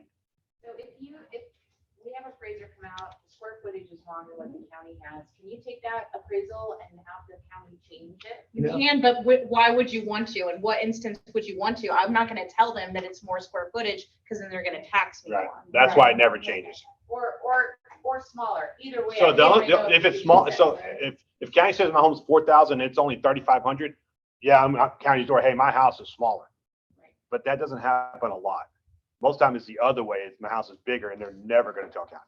So if we have appraiser come out, the square footage is wrong than what the county has, can you take that appraisal and have the county change it? You can, but why would you want to? In what instance would you want to? I'm not going to tell them that it's more square footage because then they're going to tax me Right. more. That's why it never changes. Or smaller, either way. So I think I know if what it's you small, said, so right? if county says my home's 4,000, it's only 3,500. Yeah, I'm not county door. Hey, my house is smaller, but that doesn't happen a lot. Most time it's the other way. It's my house is bigger and they're never going to tell county.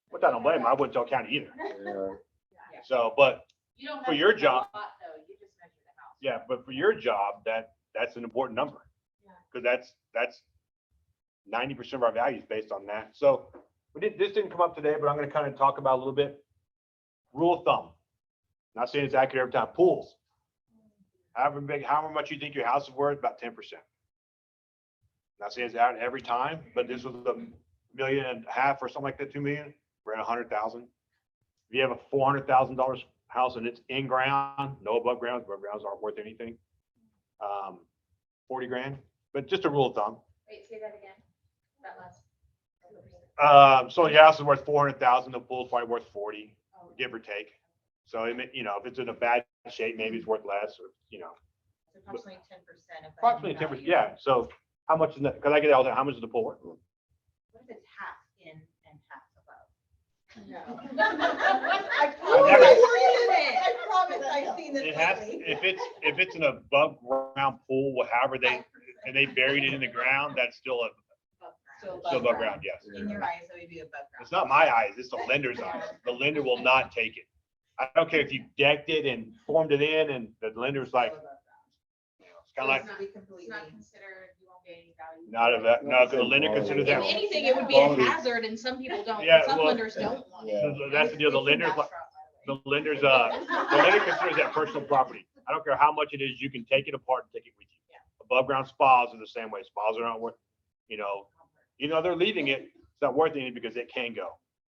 Which I don't blame them. I wouldn't tell county either. Yeah. So, but You don't for measure your the job- lot, though, you just measure the house. yeah, but for your job, that that's an important number. Yeah. Cause that's 90% of our value is based on that. So this didn't come up today, but I'm gonna kind of talk about a little bit. Rule of thumb. Not saying it's accurate every time. Pools. However much you think your house is worth, about 10%. Not saying it's out every time, but this was $1.5 million or something like that, 2 million. We're at 100,000. If you have a $400,000 house and it's in ground, no above grounds aren't worth anything. 40 grand, but just a rule of thumb. Wait, say that again. That last. So your house is worth 400,000, the pool's probably worth 40, Oh, give or take. So if it's in a bad shape, maybe it's worth less, or, It's approximately 10% of. the approximately 10%. value. Yeah. So how much is that? Because I get it all the time. How much is the pool worth? What if it's half in and half above? No. I promise I've seen this It has, lately. if it's an above ground pool, however and they buried it in the ground, that's still above ground, yes. In your eyes, it would be above ground. It's not my eyes, it's the lender's eyes. The lender will not take it. I don't care if you decked it and formed it in, and the lender's like, it's kind of like, It's not considered, you won't get any value. not of that, no, because the lender considers If that. anything, it would be a hazard and some people don't, Yeah, some well, lenders don't want it. Yeah. That's the deal, the lender considers that personal property. I don't care how much it is, you can take it apart and take it with you. Above ground spas are the same way. Spas are not worth, they're leaving it, it's not worth anything because it can go.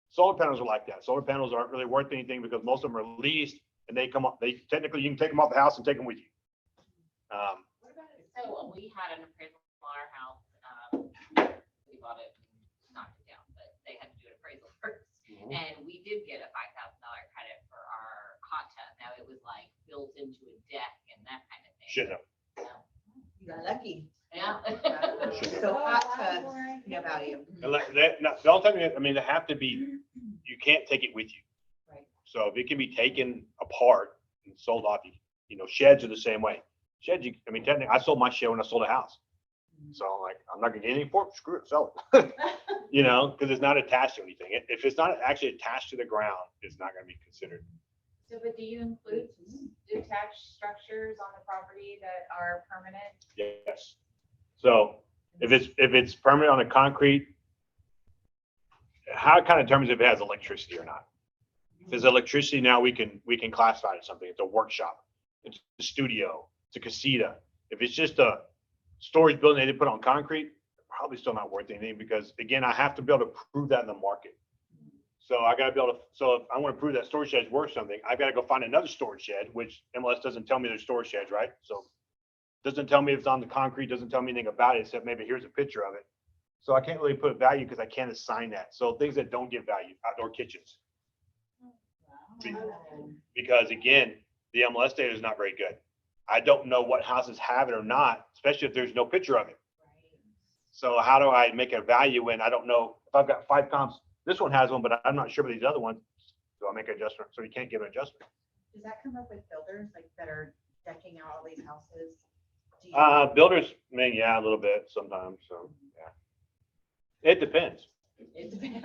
Solar panels are like that. Solar panels aren't really worth anything because most of them are leased and they come up, technically you can take them off the house and take them with you. So we had an appraisal on our house, we bought it, knocked it down, but they had to do an appraisal first. And we did get a $5,000 credit for our hot tub. Now it was like built into a deck and that kind of thing. Shouldn't have. So, You got lucky. yeah. So hot tubs, no value. Don't tell me, they have to be, you can't take it with you. Right. So if it can be taken apart and sold off, sheds are the same way. Sheds, technically, I sold my shed when I sold a house. So I'm like, I'm not gonna get anything for it, screw it, sell it. Because it's not attached to anything. If it's not actually attached to the ground, it's not gonna be considered. So, but do you include detached structures on the property that are permanent? Yes. So if it's permanent on the concrete, how it kind of determines if it has electricity or not. If there's electricity, now we can classify it as something. It's a workshop, it's a studio, it's a casita. If it's just a storage building they didn't put on concrete, probably still not worth anything because again, I have to be able to prove that in the market. So I gotta be able to, so if I want to prove that storage shed is worth something, I've got to go find another storage shed, which MLS doesn't tell me there's storage sheds, right? So doesn't tell me if it's on the concrete, doesn't tell me anything about it, except maybe here's a picture of it. So I can't really put value because I can't assign that. So things that don't give value, outdoor kitchens. Because again, the MLS data is not very good. I don't know what houses have it or not, especially if there's no picture of it. So how do I make a value when I don't know if I've got 5 comps? This one has one, but I'm not sure about these other ones. So I make an adjustment. So you can't give an adjustment. Does that come up with builders like that are decking out all these houses? Do you- Builders, yeah, a little bit sometimes. So yeah, it depends. It depends.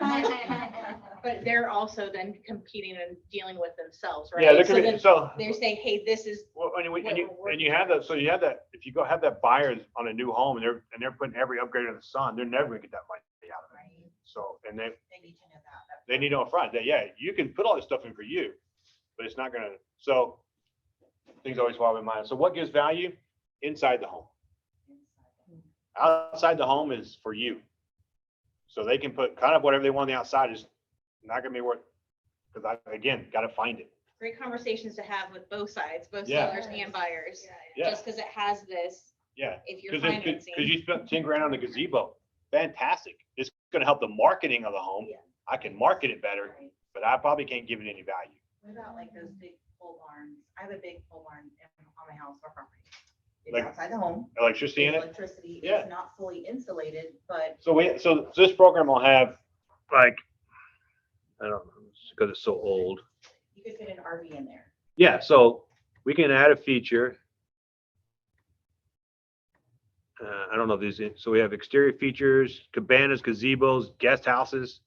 But they're also then competing and dealing with themselves, right? Yeah, they're So gonna, then so. they're saying, hey, this is, Well, and what you we're and you have that, so you have that, if you go have that buyers on a new home and they're putting every upgrade under the sun, they're never gonna get that money out of it. Right. So, and They need to know that. they need to know upfront that, yeah, you can put all this stuff in for you, but it's not gonna, so things always follow in mind. So what gives value? Inside the home. Outside the home is for you. So they can put kind of whatever they want on the outside is not gonna be worth, because I, again, gotta find it. great conversations to have with both sides, both Yeah. sellers and buyers. Yeah, Just because it has this, yeah. if you're Because financing. you spent 10 grand on the gazebo, fantastic. It's gonna help the marketing of the home. Yeah. I can market it better, Right. but I probably can't give it any value. What about like those big pole barns? I have a big pole barn on my house or property. It's Like outside the home. Electricity in The it. electricity Yeah. is not fully insulated, but So this program will have like, I don't know, because it's so old. you could fit an RV in there. Yeah, so we can add a feature. I don't know if these, so we have exterior features, cabanas, gazebos, guest houses,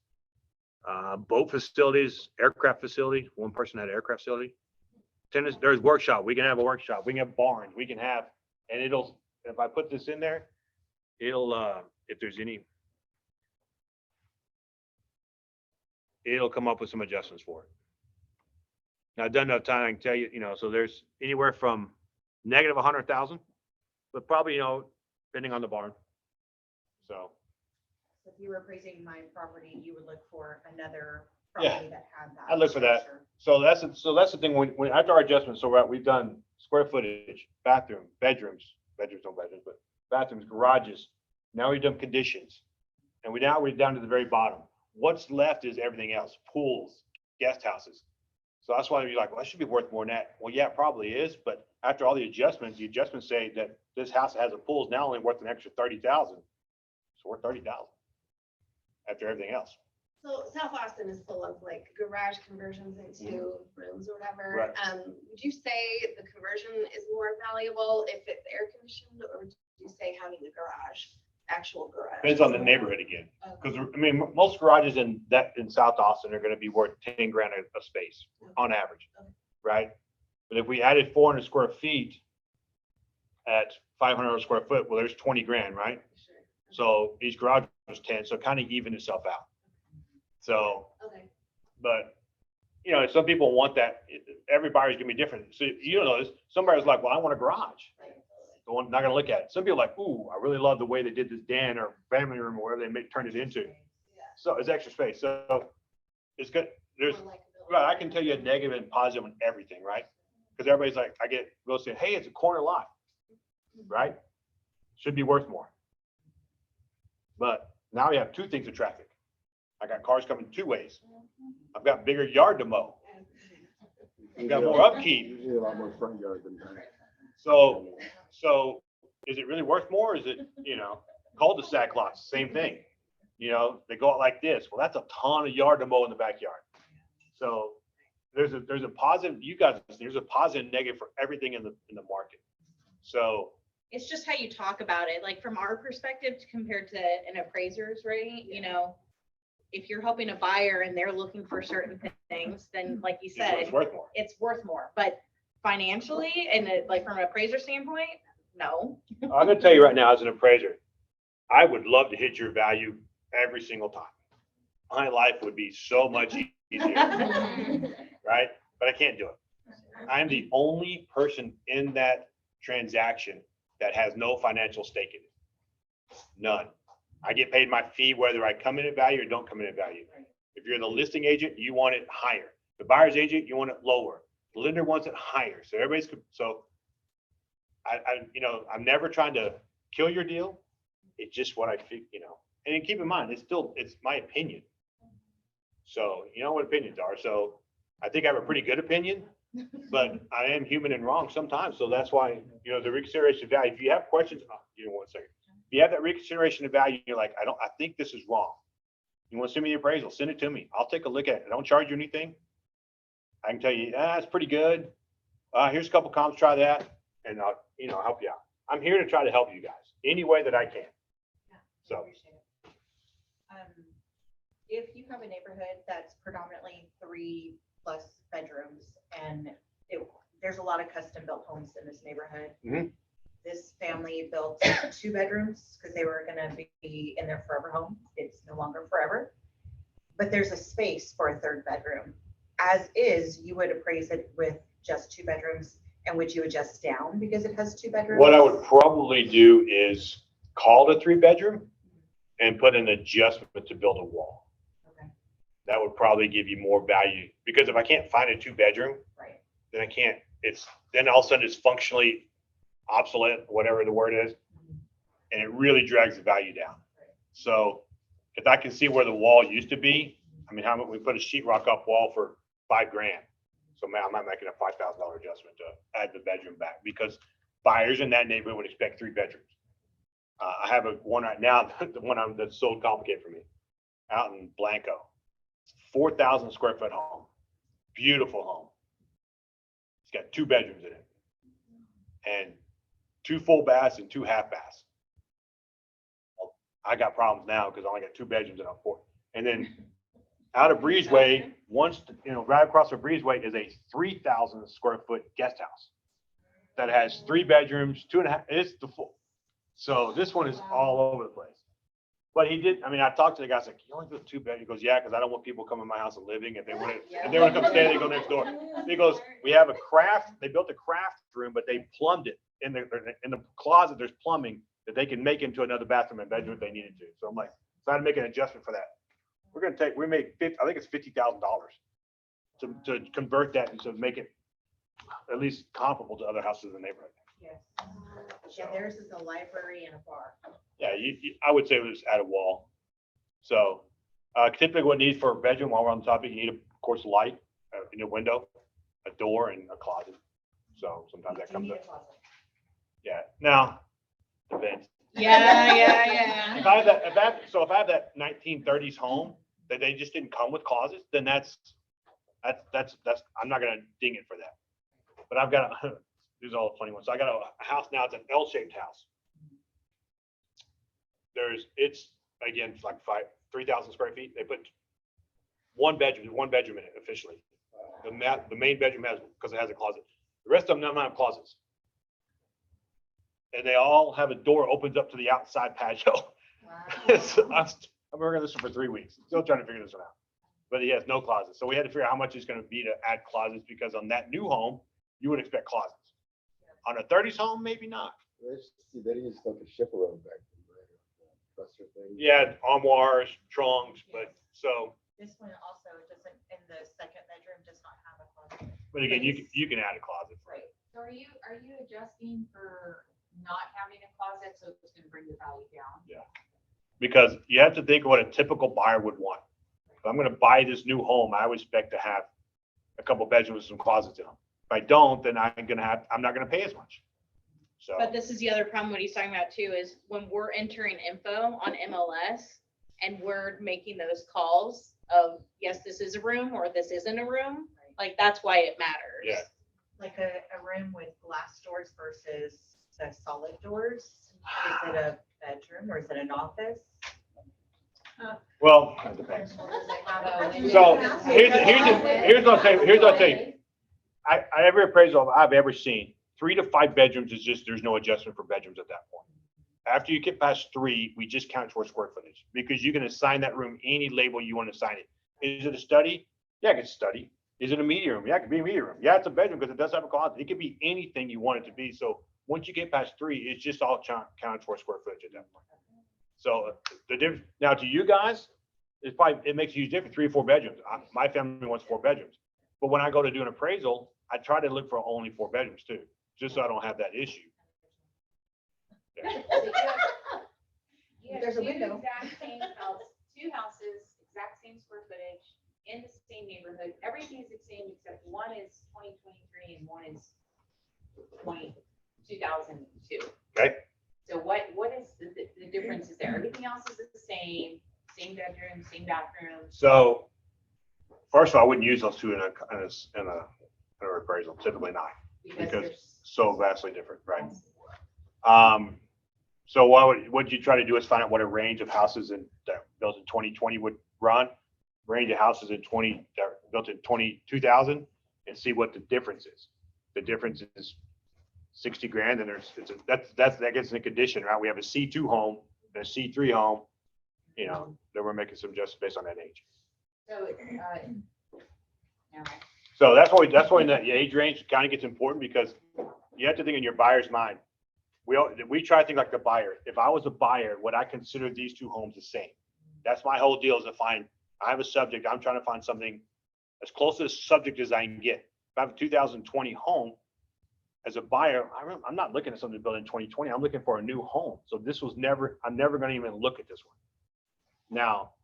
boat facilities, aircraft facility. One person had an aircraft facility. Tennis, there's workshop. We can have a workshop. We can have barns. We can have, and if I put this in there, it'll, if there's any, it'll come up with some adjustments for it. Now, I've done enough time, I can tell you, so there's anywhere from negative 100,000, but probably, depending on the barn. So, So if you were appraising my property, you would look for another Yeah. property that had that. I'd look for that. structure. so that's the thing, when after our adjustments, so we've done square footage, bathroom, bedrooms, no bedrooms, but bathrooms, garages. Now we've done conditions. And we're down to the very bottom. What's left is everything else, pools, guest houses. So that's why you're like, well, that should be worth more than that. Well, yeah, it probably is, but after all the adjustments say that this house that has a pool is now only worth an extra 30,000. So we're 30,000 after everything else. So South Austin is full of like garage conversions into rooms or whatever. Right. Would you say the conversion is more valuable if it's air conditioned, or would you say having the garage, actual garage? Depends on the neighborhood again. Because most garages in South Austin are going to be worth 10 grand a space on average, right? But if we added 400 square feet at 500 square foot, well, there's 20 grand, right? Sure. So each garage was 10, so it kind of evened itself out. So, Okay. but some people want that. Every buyer's gonna be different. So you don't know this. Some buyers like, well, I want a garage. Right. The one not gonna look at it. Some people are like, ooh, I really love the way they did this den or family room or whatever they turned it into. Yeah. So it's extra space. So it's good. There's More likability. right. I can tell you a negative and positive on everything, right? Because everybody's like, I get real estate. Hey, it's a corner lot, right? Should be worth more. But now we have two things of traffic. I got cars coming two ways. I've got bigger yard to mow. I've got more upkeep. Usually a lot more front yard than back. So is it really worth more? Is it, cul-de-sac lots, same thing. They go out like this. Well, that's a ton of yard to mow in the backyard. So there's a positive, there's a positive and negative for everything in the market. So It's just how you talk about it, like from our perspective compared to an appraiser's, right? If you're helping a buyer and they're looking for certain things, then like you said, it's worth more. it's worth more. But financially and like from an appraiser standpoint, no. I'm gonna tell you right now, as an appraiser, I would love to hit your value every single time. My life would be so much easier, right? But I can't do it. I'm the only person in that transaction that has no financial stake in it. None. I get paid my fee whether I come in at value or don't come in at value. If you're the listing agent, you want it higher. The buyer's agent, you want it lower. The lender wants it higher. So I'm never trying to kill your deal. It's just what I think, and keep in mind, it's my opinion. So you know what opinions are. So I think I have a pretty good opinion, but I am human and wrong sometimes. So that's why, the reconsideration of value, if you have questions, one second. If you have that reconsideration of value, you're like, I think this is wrong. You want to send me the appraisal, send it to me. I'll take a look at it. I don't charge you anything. I can tell you, it's pretty good. Here's a couple comps, try that. And I'll, help you out. I'm here to try to help you guys any way that I can. So. Appreciate it. If you have a neighborhood that's predominantly 3+ bedrooms and there's a lot of custom built homes in this neighborhood. Mhm. This family built 2 bedrooms because they were gonna be in their forever home. It's no longer forever. But there's a space for a 3rd bedroom. As is, you would appraise it with just 2 bedrooms, and would you adjust down because it has 2 bedrooms? What I would probably do is call it a 3-bedroom and put an adjustment to build a wall. Okay. That would probably give you more value, because if I can't find a 2-bedroom, Right. then I can't, then all of a sudden it's functionally obsolete, whatever the word is, and it really drags the value down. So if I can see where the wall used to be, how much we put a sheetrock up wall for $5 grand. So man, I'm not making a $5,000 adjustment to add the bedroom back, because buyers in that neighborhood would expect 3 bedrooms. I have one right now, the one that's so complicated for me, out in Blanco. 4,000 square foot home, beautiful home. It's got 2 bedrooms in it, and 2 full baths and 2 half baths. Well, I got problems now because I only got 2 bedrooms and a 4. And then out of Breezeway, right across the Breezeway is a 3,000 square foot guest house that has 3 bedrooms, 2.5. It's the full. So this one is all over the place. But he did, I mean, I talked to the guy, I was like, you only do a 2-bed? He goes, yeah, because I don't want people coming to my house and living. If they want to come stay, they go next door. He goes, we have they built a craft room, but they plumbed it. In the closet, there's plumbing that they can make into another bathroom and bedroom if they needed to. So I'm like, so I had to make an adjustment for that. We made I think it's $50,000 to convert that and to make it at least comparable to other houses in the neighborhood. Yes. Yeah, theirs is a library and a bar. Yeah, I would say it was at a wall. So typically what you need for a bedroom, while we're on the topic, you need, of course, light in your window, a door, and a closet. So sometimes that comes up. Yeah, now, depends. Yeah. If I have that 1930s home that they just didn't come with closets, then that's I'm not gonna ding it for that. But I've got these are all funny ones. So I got a house now. It's an L-shaped house. It's again like 3,000 square feet. They put one bedroom in it officially. The main bedroom because it has a closet. The rest of them don't have closets. And they all have a door opens up to the outside patio. Wow. So I've been working on this for 3 weeks, still trying to figure this one out. But he has no closets. So we had to figure out how much it's going to be to add closets because on that new home, you would expect closets. On a 30s home, maybe not. They used like a chaperone back then, right? Dresser thing. Yeah, armoires, trunks, but so, This one also doesn't, in the second bedroom, does not have a closet. but again, you can add a closet. Right. So are you adjusting for not having a closet, so it's gonna bring the value down? Because you have to think of what a typical buyer would want. If I'm going to buy this new home, I would expect to have a couple bedrooms with some closets in them. If I don't, then I'm not going to pay as much. So, But this is the other problem, what he's talking about too, is when we're entering info on MLS and we're making those calls of, yes, this is a room or this isn't a room, like that's why it matters. Yeah. Like a room with glass doors versus the solid doors. Is it a bedroom or is it an office? well, it depends. So here's what I'll tell you. Every appraisal I've ever seen, 3 to 5 bedrooms is just, there's no adjustment for bedrooms at that point. After you get past 3, we just count towards square footage because you can assign that room any label you want to assign it. Is it a study? Yeah, it's a study. Is it a media room? Yeah, it could be a media room. Yeah, it's a bedroom because it does have a closet. It could be anything you want it to be. So once you get past 3, it's just all counted towards square footage at that point. So the difference now to you guys, it makes a huge difference. 3 or 4 bedrooms. My family wants 4 bedrooms, but when I go to do an appraisal, I try to look for only 4 bedrooms too, just so I don't have that issue. There's a window. Two houses, exact same square footage, in the same neighborhood. Everything is the same except one is 2023 and one is 2002. Okay. So what is the difference is there? Everything else is the same bedroom, same bathroom. So first of all, I wouldn't use those two in an appraisal, typically not, because there's so vastly different, right? So what you try to do is find out what a range of houses that built in 2020 would run, range of houses that built in 2000, and see what the difference is. The difference is 60 grand, and that gets in a condition, right? We have a C2 home and a C3 home, then we're making some adjustments based on that age. So, So that's why the age range kind of gets important because you have to think in your buyer's mind. We try to think like the buyer. If I was a buyer, would I consider these 2 homes the same? That's my whole deal is to find, I have a subject, I'm trying to find something as close to the subject as I can get. If I have a 2020 home, as a buyer, I'm not looking at something built in 2020. I'm looking for a new home. So I'm never going to even look at this one. Now,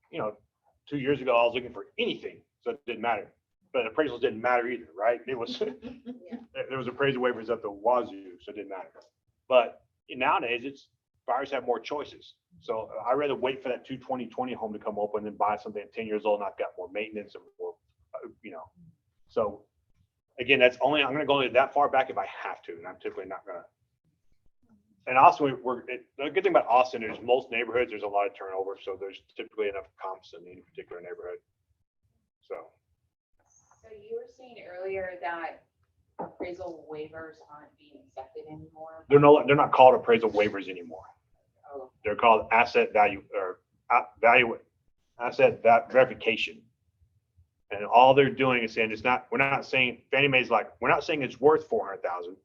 2 years ago, I was looking for anything, so it didn't matter. But appraisals didn't matter either, right? It was, there was appraisal waivers at the wazoo, so it didn't matter. But nowadays, buyers have more choices. So I'd rather wait for that 2020 home to come open than buy something at 10 years old and I've got more maintenance and more, So again, I'm going to go that far back if I have to, and I'm typically not going to. And also, the good thing about Austin is most neighborhoods, there's a lot of turnover, so there's typically enough comps in any particular neighborhood. So you were saying earlier that appraisal waivers aren't being accepted anymore. they're not called appraisal waivers anymore. They're called asset value or asset verification. And all they're doing is saying we're not saying, Fannie Mae's like, we're not saying it's worth 400,000.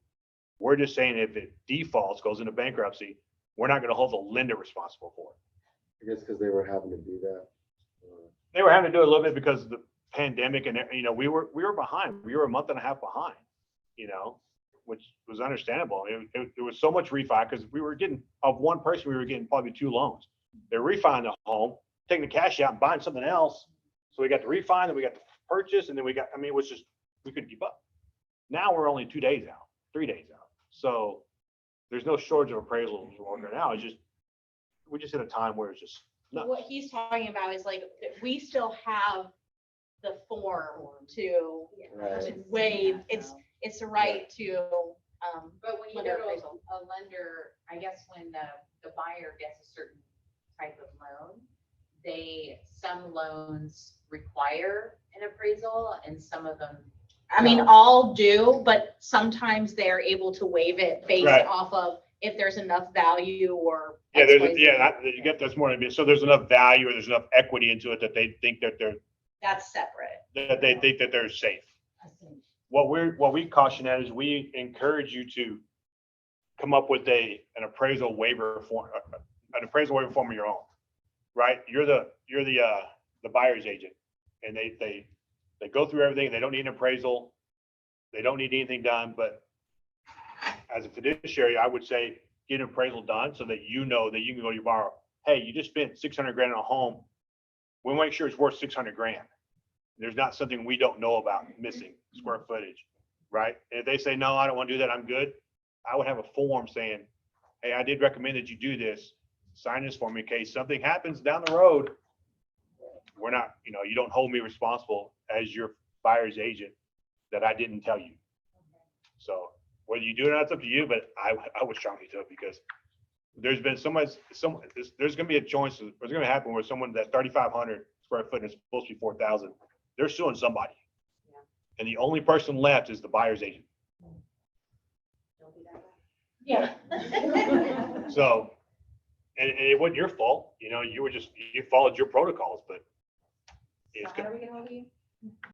We're just saying if it defaults, goes into bankruptcy, we're not gonna hold the lender responsible for it. I guess because they were having to do that. They were having to do it a little bit because of the pandemic and, we were behind. We were a month and a half behind, which was understandable. It was so much refi because we were getting, of one person, we were getting probably 2 loans. They're refining the home, taking the cash out and buying something else. So we got the refi, then we got the purchase, and then it was just, we couldn't keep up. Now we're only 2 days out, 3 days out. So there's no shortage of appraisals right now. It's just, we're just at a time where it's just nuts. What he's talking about is like, we still have the form to Right. waive, it's a right to, But when you lender go to appraisal. a lender, I guess when the buyer gets a certain type of loan, some loans require an appraisal and some of them. I mean, all do, but sometimes they're able to waive it based Right. off of if there's enough value or. Yeah, XYZ. you get that's more than me. So there's enough value or there's enough equity into it that they think that That's separate. they're safe. What we caution at is we encourage you to come up with an appraisal waiver form, an appraisal waiver form of your own, right? You're the buyer's agent, and they go through everything. They don't need an appraisal. They don't need anything done. But as a fiduciary, I would say get an appraisal done so that you know that you can go to your borrower. Hey, you just spent 600 grand on a home. We want to make sure it's worth 600 grand. There's not something we don't know about missing square footage, right? And if they say, no, I don't want to do that, I'm good. I would have a form saying, hey, I did recommend that you do this. Sign this for me in case something happens down the road. We're not, you don't hold me responsible as your buyer's agent that I didn't tell you. So whether you do it or not, it's up to you, but I would strongly do it because there's been there's going to be a choice. What's going to happen where someone that 3,500 square foot is supposed to be 4,000, they're suing somebody. Yeah. And the only person left is the buyer's agent. Don't be that way. Yeah. So, and it wasn't your fault, you followed your protocols, but it's So how good. do we get hold of you?